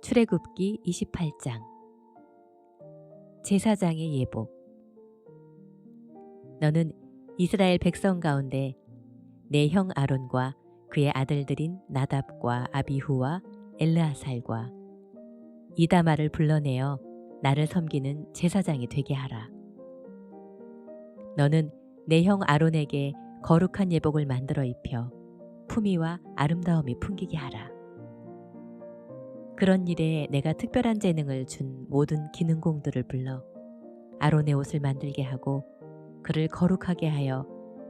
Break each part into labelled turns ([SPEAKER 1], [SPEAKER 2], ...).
[SPEAKER 1] 출애굽기 28장. 제사장의 예복. 너는 이스라엘 백성 가운데 내 형 아론과 그의 아들들인 나답과 아비후와 엘르아살과 이다말을 불러내어 나를 섬기는 제사장이 되게 하라. 너는 내 형 아론에게 거룩한 예복을 만들어 입혀 품위와 아름다움이 풍기게 하라. 그런 일에 내가 특별한 재능을 준 모든 기능공들을 불러 아론의 옷을 만들게 하고 그를 거룩하게 하여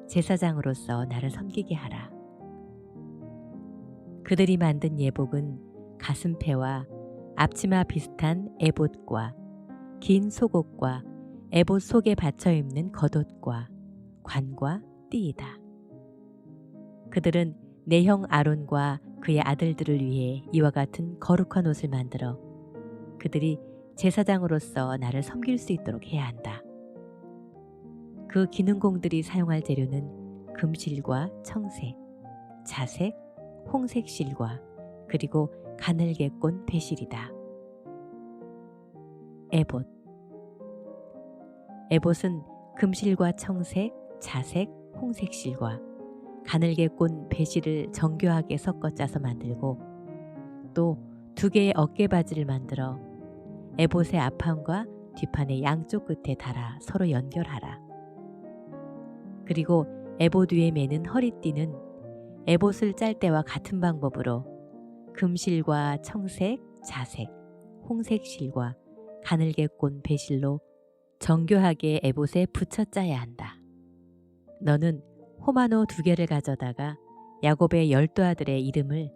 [SPEAKER 1] 제사장으로서 나를 섬기게 하라. 그들이 만든 예복은 가슴패와 앞치마 비슷한 에봇과 긴 속옷과 에봇 속에 받쳐 입는 겉옷과 관과 띠이다. 그들은 내 형 아론과 그의 아들들을 위해 이와 같은 거룩한 옷을 만들어 그들이 제사장으로서 나를 섬길 수 있도록 해야 한다. 그 기능공들이 사용할 재료는 금실과 청색, 자색, 홍색 실과 그리고 가늘게 꼰 배실이다. 에봇. 에봇은 금실과 청색, 자색, 홍색 실과 가늘게 꼰 배실을 정교하게 섞어 짜서 만들고 또 2개의 어깨바지를 만들어 에봇의 앞판과 뒷판의 양쪽 끝에 달아 서로 연결하라. 그리고 에봇 위에 매는 허리띠는 에봇을 짤 때와 같은 방법으로 금실과 청색, 자색, 홍색 실과 가늘게 꼰 배실로 정교하게 에봇에 붙여 짜야 한다. 너는 호마노 2개를 가져다가 야곱의 12아들의 이름을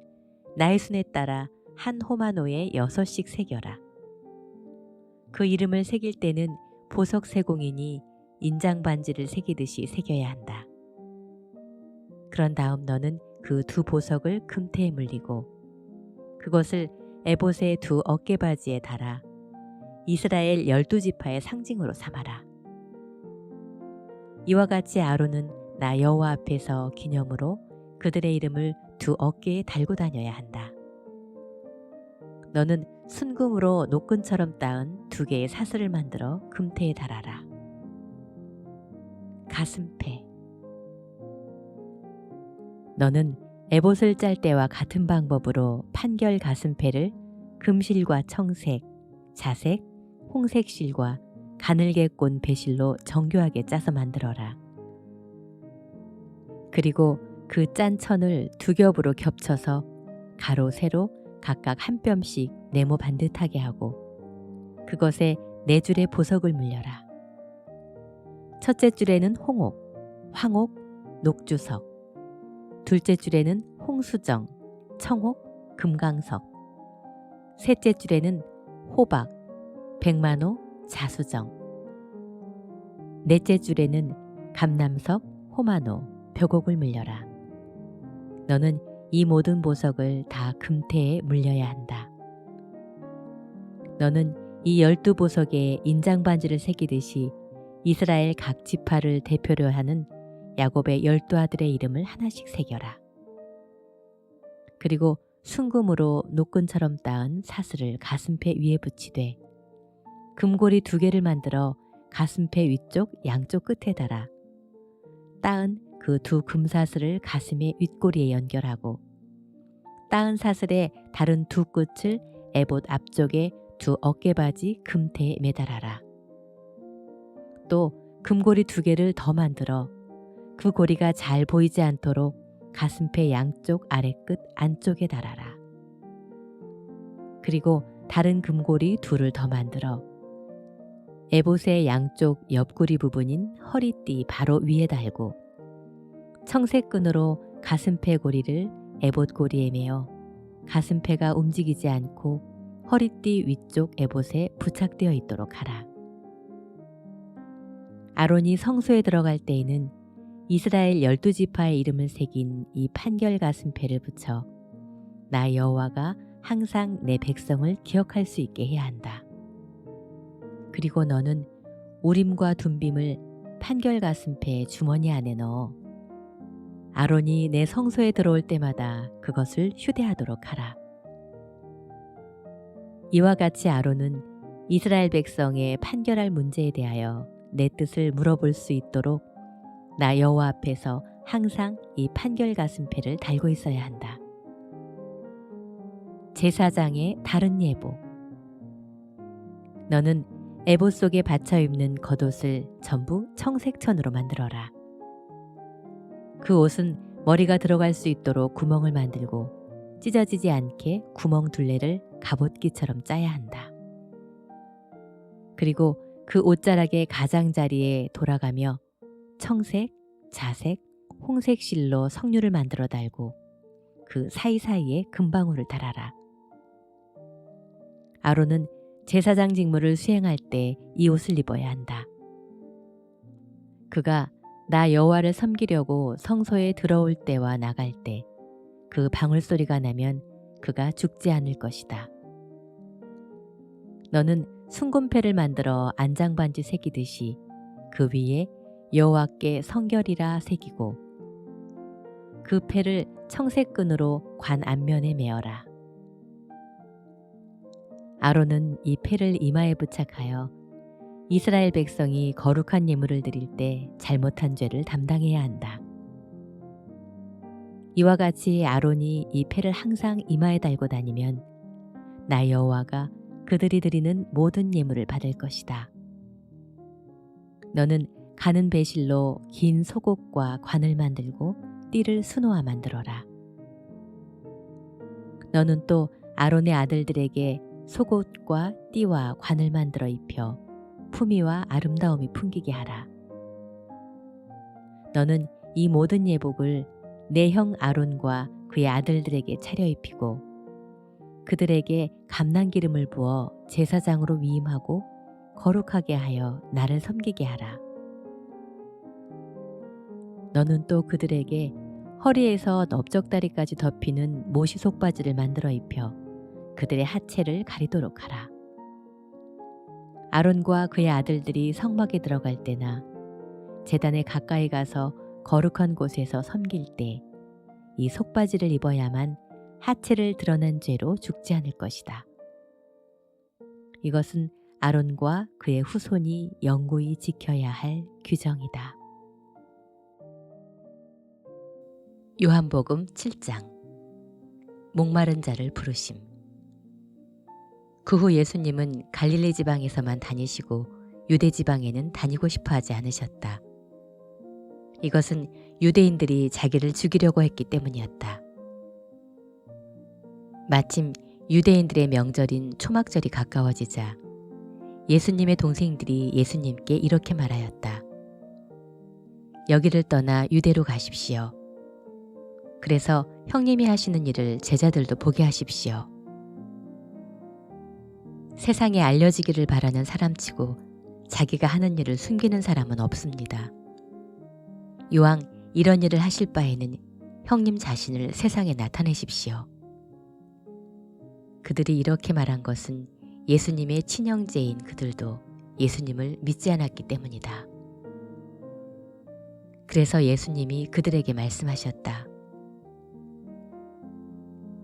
[SPEAKER 1] 나의 순에 따라 한 호마노에 6씩 새겨라. 그 이름을 새길 때는 보석 세공인이 인장 반지를 새기듯이 새겨야 한다. 그런 다음 너는 그 2 보석을 금태에 물리고 그것을 에봇의 2 어깨바지에 달아 이스라엘 12지파의 상징으로 삼아라. 이와 같이 아론은 나 여호와 앞에서 기념으로 그들의 이름을 2 어깨에 달고 다녀야 한다. 너는 순금으로 노끈처럼 따은 2개의 사슬을 만들어 금태에 달아라. 가슴패. 너는 에봇을 짤 때와 같은 방법으로 판결 가슴패를 금실과 청색, 자색, 홍색 실과 가늘게 꼰 배실로 정교하게 짜서 만들어라. 그리고 그 짠 천을 2 겹으로 겹쳐서 가로 세로 각각 한 뼘씩 네모 반듯하게 하고 그것에 4줄의 보석을 물려라. 첫째 줄에는 홍옥, 황옥, 녹주석, 둘째 줄에는 홍수정, 청옥, 금강석, 셋째 줄에는 호박, 백만호, 자수정, 넷째 줄에는 감남석, 호마노, 벽옥을 물려라. 너는 이 모든 보석을 다 금태에 물려야 한다. 너는 이 12보석에 인장반지를 새기듯이 이스라엘 각 지파를 대표로 하는 야곱의 12아들의 이름을 하나씩 새겨라. 그리고 순금으로 노끈처럼 따은 사슬을 가슴패 위에 붙이되 금고리 2개를 만들어 가슴패 위쪽 양쪽 끝에 달아 따은 그 2 금사슬을 가슴의 윗꼬리에 연결하고 따은 사슬의 다른 2 끝을 에봇 앞쪽에 2 어깨바지 금태에 매달아라. 또 금고리 2개를 더 만들어 그 고리가 잘 보이지 않도록 가슴패 양쪽 아래끝 안쪽에 달아라. 그리고 다른 금고리 2를 더 만들어 에봇의 양쪽 옆구리 부분인 허리띠 바로 위에 달고 청색 끈으로 가슴패 고리를 에봇 고리에 매어 가슴패가 움직이지 않고 허리띠 위쪽 에봇에 부착되어 있도록 하라. 아론이 성소에 들어갈 때에는 이스라엘 12지파의 이름을 새긴 이 판결 가슴패를 붙여 나 여호와가 항상 내 백성을 기억할 수 있게 해야 한다. 그리고 너는 우림과 둠빔을 판결 가슴패 주머니 안에 넣어 아론이 내 성소에 들어올 때마다 그것을 휴대하도록 하라. 이와 같이 아론은 이스라엘 백성의 판결할 문제에 대하여 내 뜻을 물어볼 수 있도록 나 여호와 앞에서 항상 이 판결 가슴패를 달고 있어야 한다. 제사장의 다른 예복. 너는 에봇 속에 받쳐 입는 겉옷을 전부 청색천으로 만들어라. 그 옷은 머리가 들어갈 수 있도록 구멍을 만들고 찢어지지 않게 구멍 둘레를 갑옷기처럼 짜야 한다. 그리고 그 옷자락의 가장자리에 돌아가며 청색, 자색, 홍색 실로 성류를 만들어 달고 그 사이사이에 금방울을 달아라. 아론은 제사장 직무를 수행할 때 이 옷을 입어야 한다. 그가 나 여호와를 섬기려고 성소에 들어올 때와 나갈 때 그 방울소리가 나면 그가 죽지 않을 것이다. 너는 순금패를 만들어 안장반지 새기듯이 그 위에 여호와께 성결이라 새기고 그 패를 청색끈으로 관 앞면에 메어라. 아론은 이 패를 이마에 부착하여 이스라엘 백성이 거룩한 예물을 드릴 때 잘못한 죄를 담당해야 한다. 이와 같이 아론이 이 패를 항상 이마에 달고 다니면 나 여호와가 그들이 드리는 모든 예물을 받을 것이다. 너는 가는 배실로 긴 속옷과 관을 만들고 띠를 수놓아 만들어라. 너는 또 아론의 아들들에게 속옷과 띠와 관을 만들어 입혀 품위와 아름다움이 풍기게 하라. 너는 이 모든 예복을 내 형 아론과 그의 아들들에게 차려입히고 그들에게 감난기름을 부어 제사장으로 위임하고 거룩하게 하여 나를 섬기게 하라. 너는 또 그들에게 허리에서 넓적다리까지 덮이는 모시 속바지를 만들어 입혀 그들의 하체를 가리도록 하라. 아론과 그의 아들들이 성막에 들어갈 때나 제단에 가까이 가서 거룩한 곳에서 섬길 때 이 속바지를 입어야만 하체를 드러난 죄로 죽지 않을 것이다. 이것은 아론과 그의 후손이 영구히 지켜야 할 규정이다. 요한복음 7장. 목마른 자를 부르심. 그 후 예수님은 갈릴리 지방에서만 다니시고 유대 지방에는 다니고 싶어 하지 않으셨다. 이것은 유대인들이 자기를 죽이려고 했기 때문이었다. 마침 유대인들의 명절인 초막절이 가까워지자 예수님의 동생들이 예수님께 이렇게 말하였다. 여기를 떠나 유대로 가십시오. 그래서 형님이 하시는 일을 제자들도 보게 하십시오. 세상에 알려지기를 바라는 사람치고 자기가 하는 일을 숨기는 사람은 없습니다. 이왕 이런 일을 하실 바에는 형님 자신을 세상에 나타내십시오. 그들이 이렇게 말한 것은 예수님의 친형제인 그들도 예수님을 믿지 않았기 때문이다. 그래서 예수님이 그들에게 말씀하셨다.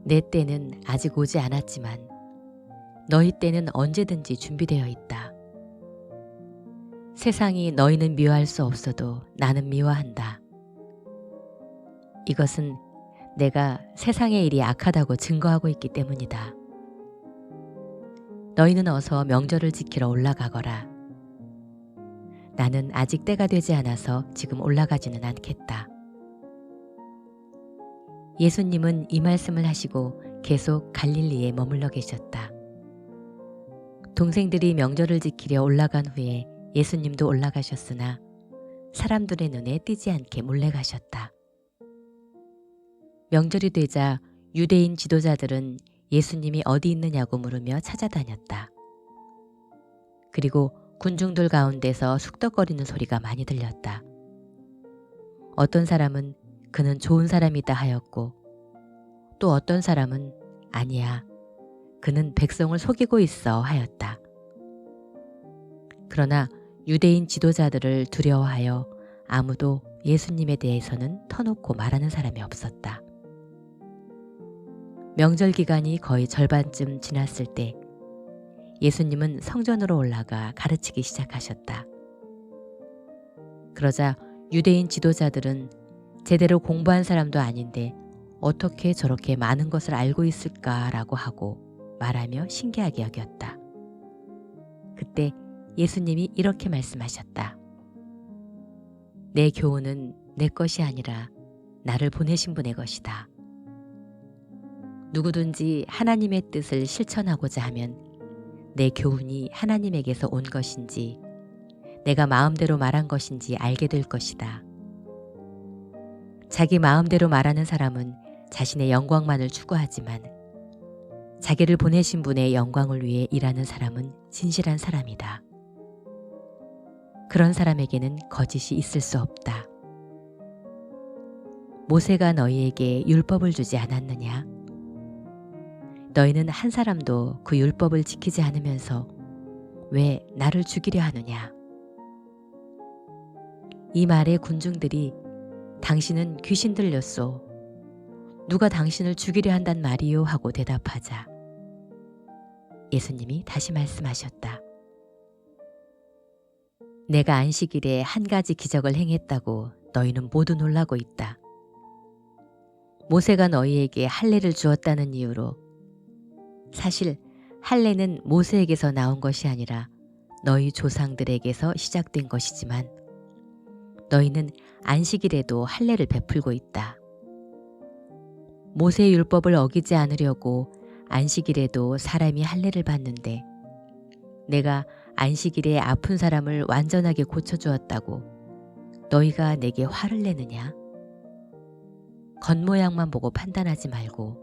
[SPEAKER 1] 내 때는 아직 오지 않았지만 너희 때는 언제든지 준비되어 있다. 세상이 너희는 미워할 수 없어도 나는 미워한다. 이것은 내가 세상의 일이 악하다고 증거하고 있기 때문이다. 너희는 어서 명절을 지키러 올라가거라. 나는 아직 때가 되지 않아서 지금 올라가지는 않겠다. 예수님은 이 말씀을 하시고 계속 갈릴리에 머물러 계셨다. 동생들이 명절을 지키려 올라간 후에 예수님도 올라가셨으나 사람들의 눈에 띄지 않게 몰래 가셨다. 명절이 되자 유대인 지도자들은 예수님이 어디 있느냐고 물으며 찾아다녔다. 그리고 군중들 가운데서 쑥덕거리는 소리가 많이 들렸다. 어떤 사람은 그는 좋은 사람이다 하였고 또 어떤 사람은 아니야, 그는 백성을 속이고 있어 하였다. 그러나 유대인 지도자들을 두려워하여 아무도 예수님에 대해서는 터놓고 말하는 사람이 없었다. 명절 기간이 거의 절반쯤 지났을 때 예수님은 성전으로 올라가 가르치기 시작하셨다. 그러자 유대인 지도자들은 제대로 공부한 사람도 아닌데 어떻게 저렇게 많은 것을 알고 있을까라고 하고 말하며 신기하게 여겼다. 그때 예수님이 이렇게 말씀하셨다. 내 교훈은 내 것이 아니라 나를 보내신 분의 것이다. 누구든지 하나님의 뜻을 실천하고자 하면 내 교훈이 하나님에게서 온 것인지 내가 마음대로 말한 것인지 알게 될 것이다. 자기 마음대로 말하는 사람은 자신의 영광만을 추구하지만 자기를 보내신 분의 영광을 위해 일하는 사람은 진실한 사람이다. 그런 사람에게는 거짓이 있을 수 없다. 모세가 너희에게 율법을 주지 않았느냐? 너희는 한 사람도 그 율법을 지키지 않으면서 왜 나를 죽이려 하느냐? 이 말에 군중들이 당신은 귀신 들렸소. 누가 당신을 죽이려 한단 말이요? 하고 대답하자 예수님이 다시 말씀하셨다. 내가 안식일에 한 가지 기적을 행했다고 너희는 모두 놀라고 있다. 모세가 너희에게 할례를 주었다는 이유로 사실 할례는 모세에게서 나온 것이 아니라 너희 조상들에게서 시작된 것이지만 너희는 안식일에도 할례를 베풀고 있다. 모세의 율법을 어기지 않으려고 안식일에도 사람이 할례를 받는데 내가 안식일에 아픈 사람을 완전하게 고쳐주었다고 너희가 내게 화를 내느냐? 겉모양만 보고 판단하지 말고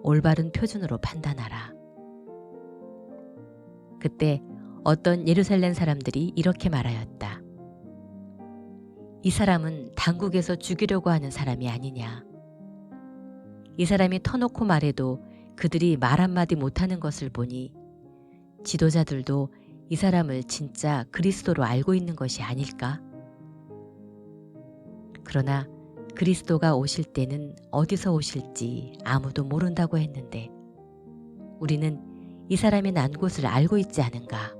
[SPEAKER 1] 올바른 표준으로 판단하라. 그때 어떤 예루살렘 사람들이 이렇게 말하였다. 이 사람은 당국에서 죽이려고 하는 사람이 아니냐. 이 사람이 터놓고 말해도 그들이 말 한마디 못하는 것을 보니 지도자들도 이 사람을 진짜 그리스도로 알고 있는 것이 아닐까? 그러나 그리스도가 오실 때는 어디서 오실지 아무도 모른다고 했는데 우리는 이 사람이 난 곳을 알고 있지 않은가?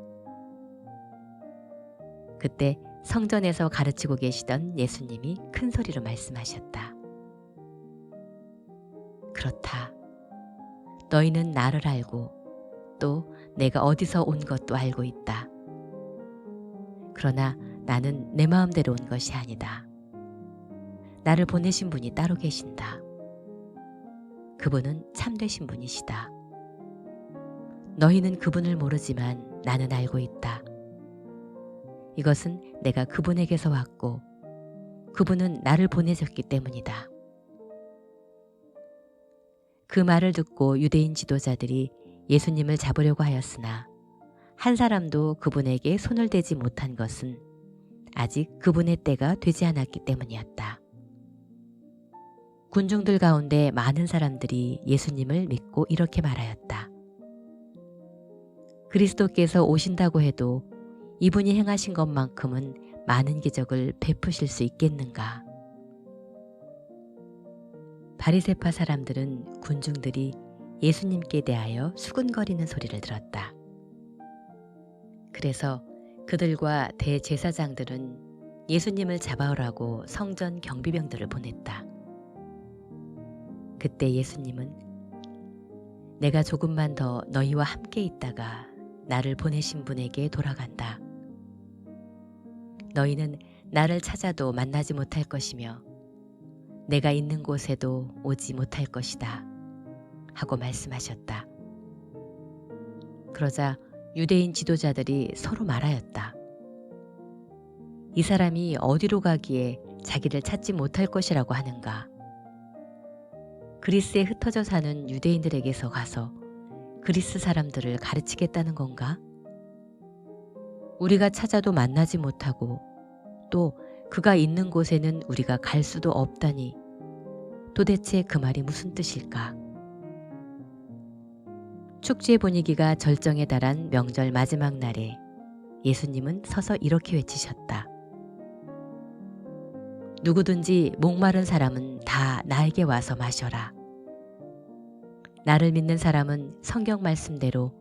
[SPEAKER 1] 그때 성전에서 가르치고 계시던 예수님이 큰 소리로 말씀하셨다. 그렇다. 너희는 나를 알고 또 내가 어디서 온 것도 알고 있다. 그러나 나는 내 마음대로 온 것이 아니다. 나를 보내신 분이 따로 계신다. 그분은 참되신 분이시다. 너희는 그분을 모르지만 나는 알고 있다. 이것은 내가 그분에게서 왔고 그분은 나를 보내셨기 때문이다. 그 말을 듣고 유대인 지도자들이 예수님을 잡으려고 하였으나 한 사람도 그분에게 손을 대지 못한 것은 아직 그분의 때가 되지 않았기 때문이었다. 군중들 가운데 많은 사람들이 예수님을 믿고 이렇게 말하였다. 그리스도께서 오신다고 해도 이분이 행하신 것만큼은 많은 기적을 베푸실 수 있겠는가? 바리새파 사람들은 군중들이 예수님께 대하여 수군거리는 소리를 들었다. 그래서 그들과 대제사장들은 예수님을 잡아오라고 성전 경비병들을 보냈다. 그때 예수님은 내가 조금만 더 너희와 함께 있다가 나를 보내신 분에게 돌아간다. 너희는 나를 찾아도 만나지 못할 것이며 내가 있는 곳에도 오지 못할 것이다. 하고 말씀하셨다. 그러자 유대인 지도자들이 서로 말하였다. 이 사람이 어디로 가기에 자기를 찾지 못할 것이라고 하는가? 그리스에 흩어져 사는 유대인들에게서 가서 그리스 사람들을 가르치겠다는 건가? 우리가 찾아도 만나지 못하고 또 그가 있는 곳에는 우리가 갈 수도 없다니 도대체 그 말이 무슨 뜻일까? 축제 분위기가 절정에 달한 명절 마지막 날에 예수님은 서서 이렇게 외치셨다. 누구든지 목마른 사람은 다 나에게 와서 마셔라. 나를 믿는 사람은 성경 말씀대로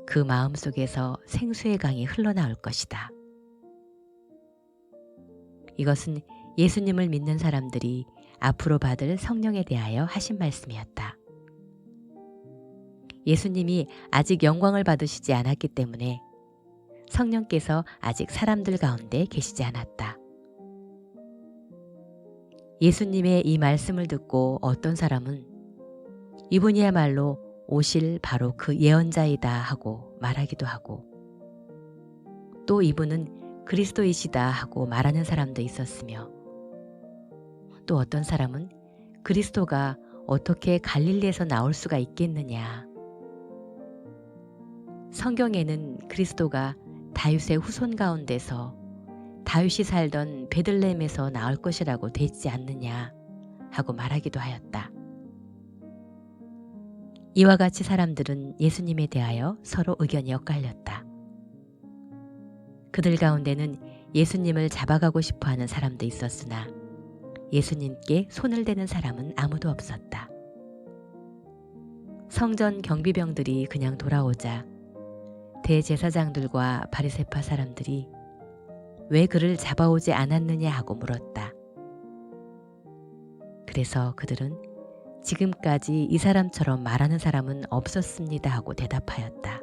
[SPEAKER 1] 그 마음 속에서 생수의 강이 흘러나올 것이다. 이것은 예수님을 믿는 사람들이 앞으로 받을 성령에 대하여 하신 말씀이었다. 예수님이 아직 영광을 받으시지 않았기 때문에 성령께서 아직 사람들 가운데 계시지 않았다. 예수님의 이 말씀을 듣고 어떤 사람은 이분이야말로 오실 바로 그 예언자이다 하고 말하기도 하고, 또 이분은 그리스도이시다 하고 말하는 사람도 있었으며, 또 어떤 사람은 그리스도가 어떻게 갈릴리에서 나올 수가 있겠느냐, 성경에는 그리스도가 다윗의 후손 가운데서 다윗이 살던 베들레헴에서 나올 것이라고 돼 있지 않느냐 하고 말하기도 하였다. 이와 같이 사람들은 예수님에 대하여 서로 의견이 엇갈렸다. 그들 가운데는 예수님을 잡아가고 싶어하는 사람도 있었으나 예수님께 손을 대는 사람은 아무도 없었다. 성전 경비병들이 그냥 돌아오자 대제사장들과 바리새파 사람들이 왜 그를 잡아오지 않았느냐 하고 물었다. 그래서 그들은 지금까지 이 사람처럼 말하는 사람은 없었습니다 하고 대답하였다.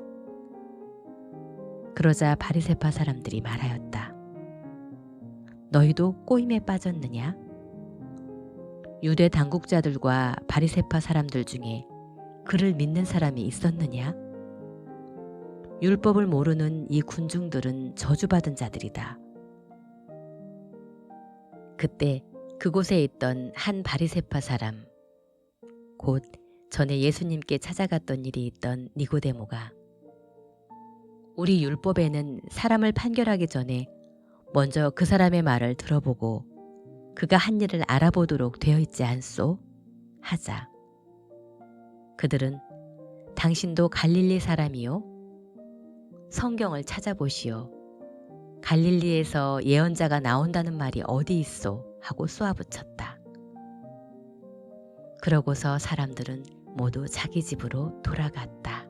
[SPEAKER 1] 그러자 바리새파 사람들이 말하였다. 너희도 꼬임에 빠졌느냐? 유대 당국자들과 바리새파 사람들 중에 그를 믿는 사람이 있었느냐? 율법을 모르는 이 군중들은 저주받은 자들이다. 그때 그곳에 있던 한 바리새파 사람, 곧 전에 예수님께 찾아갔던 일이 있던 니고데모가 우리 율법에는 사람을 판결하기 전에 먼저 그 사람의 말을 들어보고 그가 한 일을 알아보도록 되어 있지 않소? 하자. 그들은 당신도 갈릴리 사람이요? 성경을 찾아보시오. 갈릴리에서 예언자가 나온다는 말이 어디 있소? 하고 쏘아붙였다. 그러고서 사람들은 모두 자기 집으로 돌아갔다.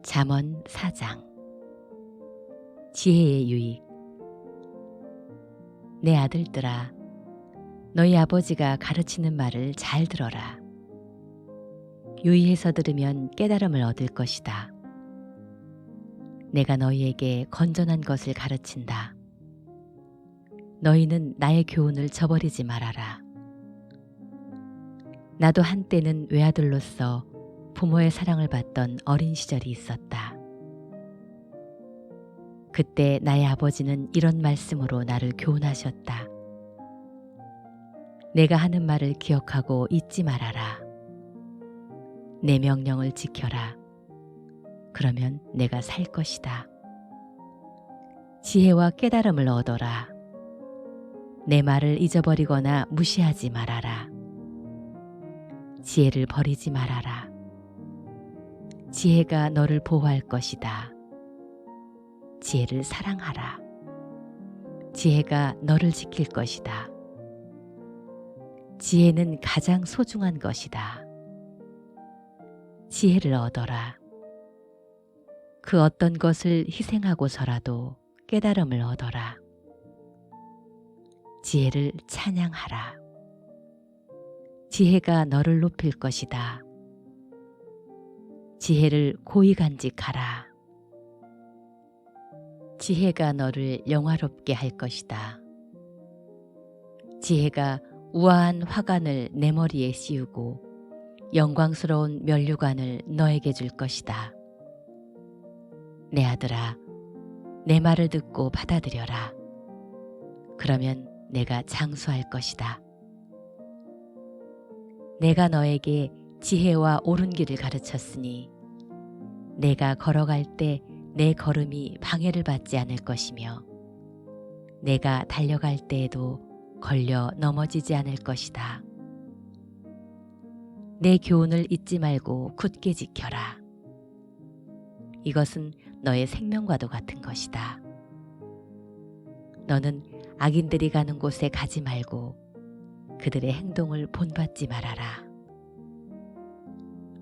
[SPEAKER 1] 잠언 4장. 지혜의 유익. 내 아들들아, 너희 아버지가 가르치는 말을 잘 들어라. 유의해서 들으면 깨달음을 얻을 것이다. 내가 너희에게 건전한 것을 가르친다. 너희는 나의 교훈을 저버리지 말아라. 나도 한때는 외아들로서 부모의 사랑을 받던 어린 시절이 있었다. 그때 나의 아버지는 이런 말씀으로 나를 교훈하셨다. 내가 하는 말을 기억하고 잊지 말아라. 내 명령을 지켜라. 그러면 내가 살 것이다. 지혜와 깨달음을 얻어라. 내 말을 잊어버리거나 무시하지 말아라. 지혜를 버리지 말아라. 지혜가 너를 보호할 것이다. 지혜를 사랑하라. 지혜가 너를 지킬 것이다. 지혜는 가장 소중한 것이다. 지혜를 얻어라. 그 어떤 것을 희생하고서라도 깨달음을 얻어라. 지혜를 찬양하라. 지혜가 너를 높일 것이다. 지혜를 고이 간직하라. 지혜가 너를 영화롭게 할 것이다. 지혜가 우아한 화관을 내 머리에 씌우고 영광스러운 면류관을 너에게 줄 것이다. 내 아들아, 내 말을 듣고 받아들여라. 그러면 내가 장수할 것이다. 내가 너에게 지혜와 옳은 길을 가르쳤으니 내가 걸어갈 때 내 걸음이 방해를 받지 않을 것이며 내가 달려갈 때에도 걸려 넘어지지 않을 것이다. 내 교훈을 잊지 말고 굳게 지켜라. 이것은 너의 생명과도 같은 것이다. 너는 악인들이 가는 곳에 가지 말고 그들의 행동을 본받지 말아라.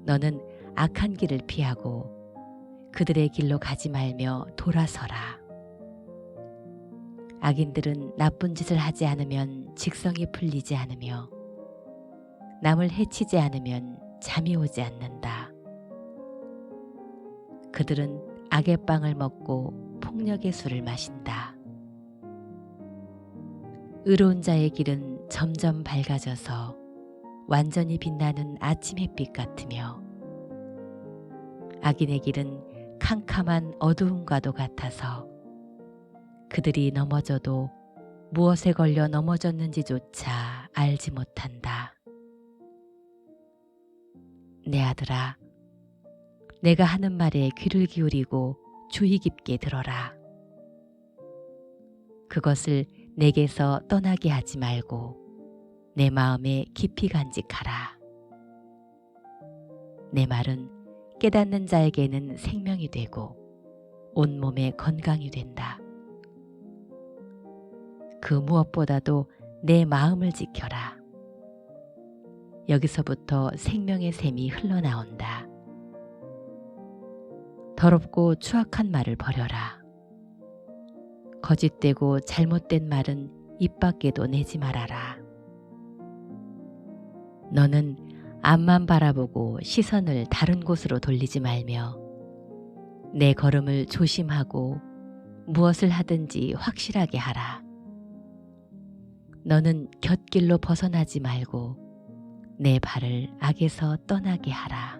[SPEAKER 1] 너는 악한 길을 피하고 그들의 길로 가지 말며 돌아서라. 악인들은 나쁜 짓을 하지 않으면 직성이 풀리지 않으며 남을 해치지 않으면 잠이 오지 않는다. 그들은 악의 빵을 먹고 폭력의 술을 마신다. 의로운 자의 길은 점점 밝아져서 완전히 빛나는 아침 햇빛 같으며 악인의 길은 캄캄한 어두움과도 같아서 그들이 넘어져도 무엇에 걸려 넘어졌는지조차 알지 못한다. 내 아들아, 내가 하는 말에 귀를 기울이고 주의 깊게 들어라. 그것을 내게서 떠나게 하지 말고 내 마음에 깊이 간직하라. 내 말은 깨닫는 자에게는 생명이 되고 온몸에 건강이 된다. 그 무엇보다도 내 마음을 지켜라. 여기서부터 생명의 샘이 흘러나온다. 더럽고 추악한 말을 버려라. 거짓되고 잘못된 말은 입 밖에도 내지 말아라. 너는 앞만 바라보고 시선을 다른 곳으로 돌리지 말며 내 걸음을 조심하고 무엇을 하든지 확실하게 하라. 너는 곁길로 벗어나지 말고 내 발을 악에서 떠나게 하라.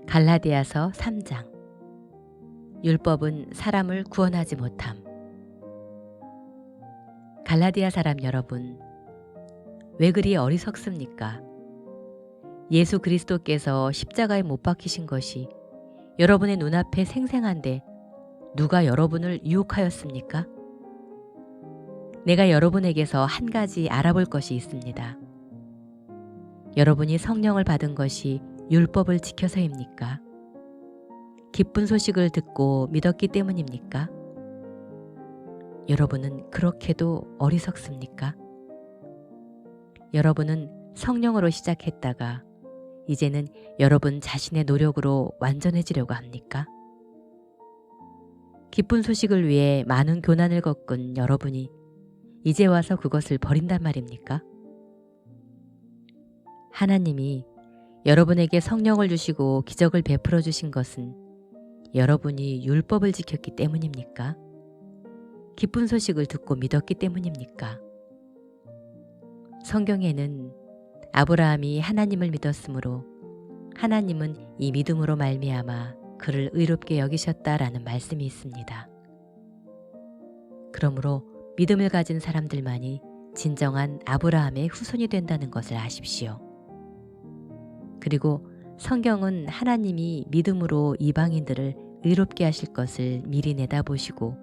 [SPEAKER 1] 갈라디아서 3장. 율법은 사람을 구원하지 못함. 갈라디아 사람 여러분, 왜 그리 어리석습니까? 예수 그리스도께서 십자가에 못 박히신 것이 여러분의 눈앞에 생생한데 누가 여러분을 유혹하였습니까? 내가 여러분에게서 한 가지 알아볼 것이 있습니다. 여러분이 성령을 받은 것이 율법을 지켜서입니까? 기쁜 소식을 듣고 믿었기 때문입니까? 여러분은 그렇게도 어리석습니까? 여러분은 성령으로 시작했다가 이제는 여러분 자신의 노력으로 완전해지려고 합니까? 기쁜 소식을 위해 많은 교난을 겪은 여러분이 이제 와서 그것을 버린단 말입니까? 하나님이 여러분에게 성령을 주시고 기적을 베풀어 주신 것은 여러분이 율법을 지켰기 때문입니까? 기쁜 소식을 듣고 믿었기 때문입니까? 성경에는 아브라함이 하나님을 믿었으므로 하나님은 이 믿음으로 말미암아 그를 의롭게 여기셨다라는 말씀이 있습니다. 그러므로 믿음을 가진 사람들만이 진정한 아브라함의 후손이 된다는 것을 아십시오. 그리고 성경은 하나님이 믿음으로 이방인들을 의롭게 하실 것을 미리 내다보시고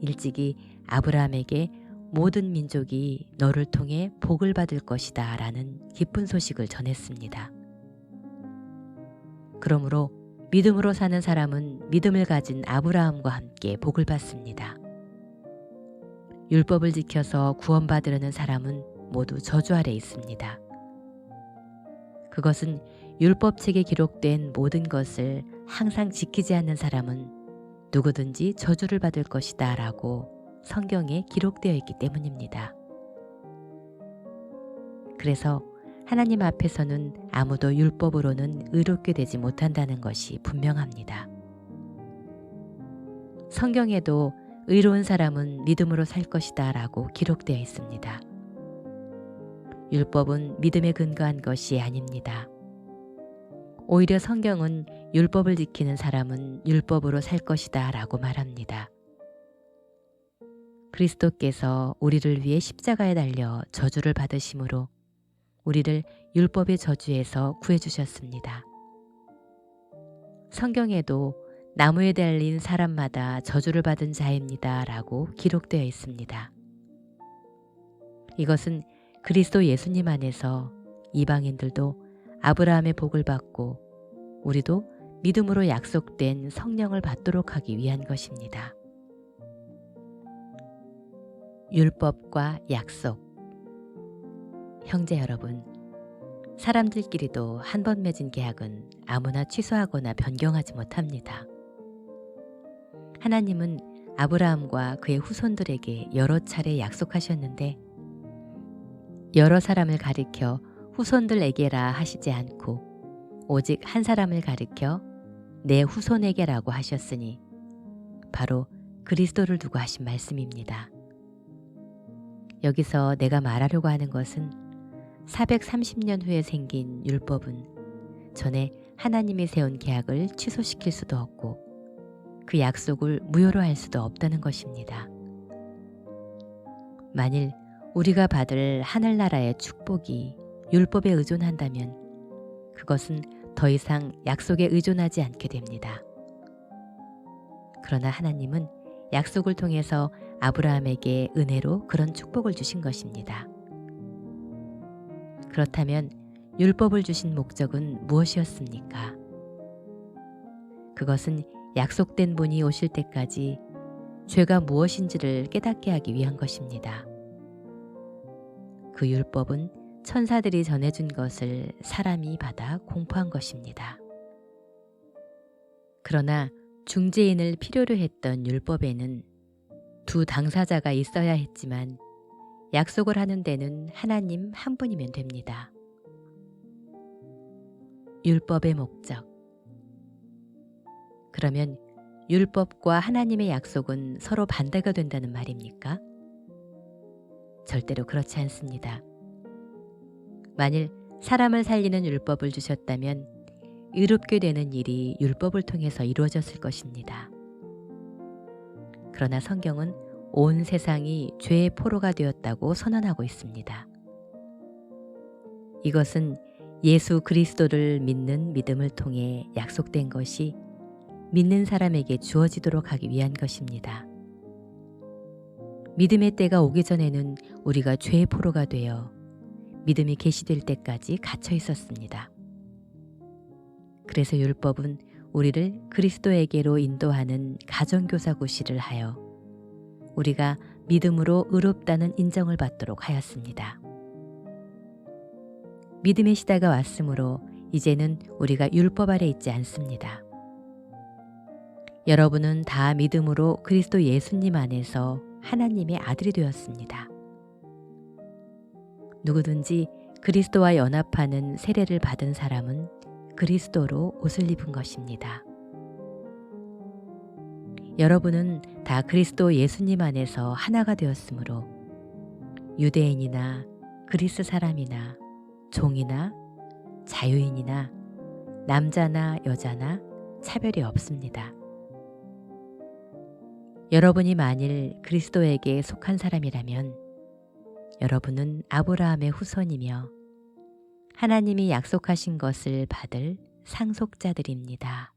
[SPEAKER 1] 일찍이 아브라함에게 모든 민족이 너를 통해 복을 받을 것이다 라는 기쁜 소식을 전했습니다. 그러므로 믿음으로 사는 사람은 믿음을 가진 아브라함과 함께 복을 받습니다. 율법을 지켜서 구원받으려는 사람은 모두 저주 아래 있습니다. 그것은 율법책에 기록된 모든 것을 항상 지키지 않는 사람은 누구든지 저주를 받을 것이다 라고 성경에 기록되어 있기 때문입니다. 그래서 하나님 앞에서는 아무도 율법으로는 의롭게 되지 못한다는 것이 분명합니다. 성경에도 의로운 사람은 믿음으로 살 것이다 라고 기록되어 있습니다. 율법은 믿음에 근거한 것이 아닙니다. 오히려 성경은 율법을 지키는 사람은 율법으로 살 것이다 라고 말합니다. 그리스도께서 우리를 위해 십자가에 달려 저주를 받으심으로 우리를 율법의 저주에서 구해주셨습니다. 성경에도 나무에 달린 사람마다 저주를 받은 자입니다 라고 기록되어 있습니다. 이것은 그리스도 예수님 안에서 이방인들도 아브라함의 복을 받고 우리도 믿음으로 약속된 성령을 받도록 하기 위한 것입니다. 율법과 약속. 형제 여러분, 사람들끼리도 한 번 맺은 계약은 아무나 취소하거나 변경하지 못합니다. 하나님은 아브라함과 그의 후손들에게 여러 차례 약속하셨는데 여러 사람을 가리켜 후손들에게라 하시지 않고 오직 한 사람을 가리켜 내 후손에게라고 하셨으니 바로 그리스도를 두고 하신 말씀입니다. 여기서 내가 말하려고 하는 것은 430년 후에 생긴 율법은 전에 하나님이 세운 계약을 취소시킬 수도 없고 그 약속을 무효로 할 수도 없다는 것입니다. 만일 우리가 받을 하늘나라의 축복이 율법에 의존한다면 그것은 더 이상 약속에 의존하지 않게 됩니다. 그러나 하나님은 약속을 통해서 아브라함에게 은혜로 그런 축복을 주신 것입니다. 그렇다면 율법을 주신 목적은 무엇이었습니까? 그것은 약속된 분이 오실 때까지 죄가 무엇인지를 깨닫게 하기 위한 것입니다. 그 율법은 천사들이 전해준 것을 사람이 받아 공포한 것입니다. 그러나 중재인을 필요로 했던 율법에는 두 당사자가 있어야 했지만 약속을 하는 데는 하나님 한 분이면 됩니다. 율법의 목적. 그러면 율법과 하나님의 약속은 서로 반대가 된다는 말입니까? 절대로 그렇지 않습니다. 만일 사람을 살리는 율법을 주셨다면 의롭게 되는 일이 율법을 통해서 이루어졌을 것입니다. 그러나 성경은 온 세상이 죄의 포로가 되었다고 선언하고 있습니다. 이것은 예수 그리스도를 믿는 믿음을 통해 약속된 것이 믿는 사람에게 주어지도록 하기 위한 것입니다. 믿음의 때가 오기 전에는 우리가 죄의 포로가 되어 믿음이 계시될 때까지 갇혀 있었습니다. 그래서 율법은 우리를 그리스도에게로 인도하는 가정교사고시를 하여 우리가 믿음으로 의롭다는 인정을 받도록 하였습니다. 믿음의 시대가 왔으므로 이제는 우리가 율법 아래 있지 않습니다. 여러분은 다 믿음으로 그리스도 예수님 안에서 하나님의 아들이 되었습니다. 누구든지 그리스도와 연합하는 세례를 받은 사람은 그리스도로 옷을 입은 것입니다. 여러분은 다 그리스도 예수님 안에서 하나가 되었으므로 유대인이나 그리스 사람이나 종이나 자유인이나 남자나 여자나 차별이 없습니다. 여러분이 만일 그리스도에게 속한 사람이라면 여러분은 아브라함의 후손이며 하나님이 약속하신 것을 받을 상속자들입니다.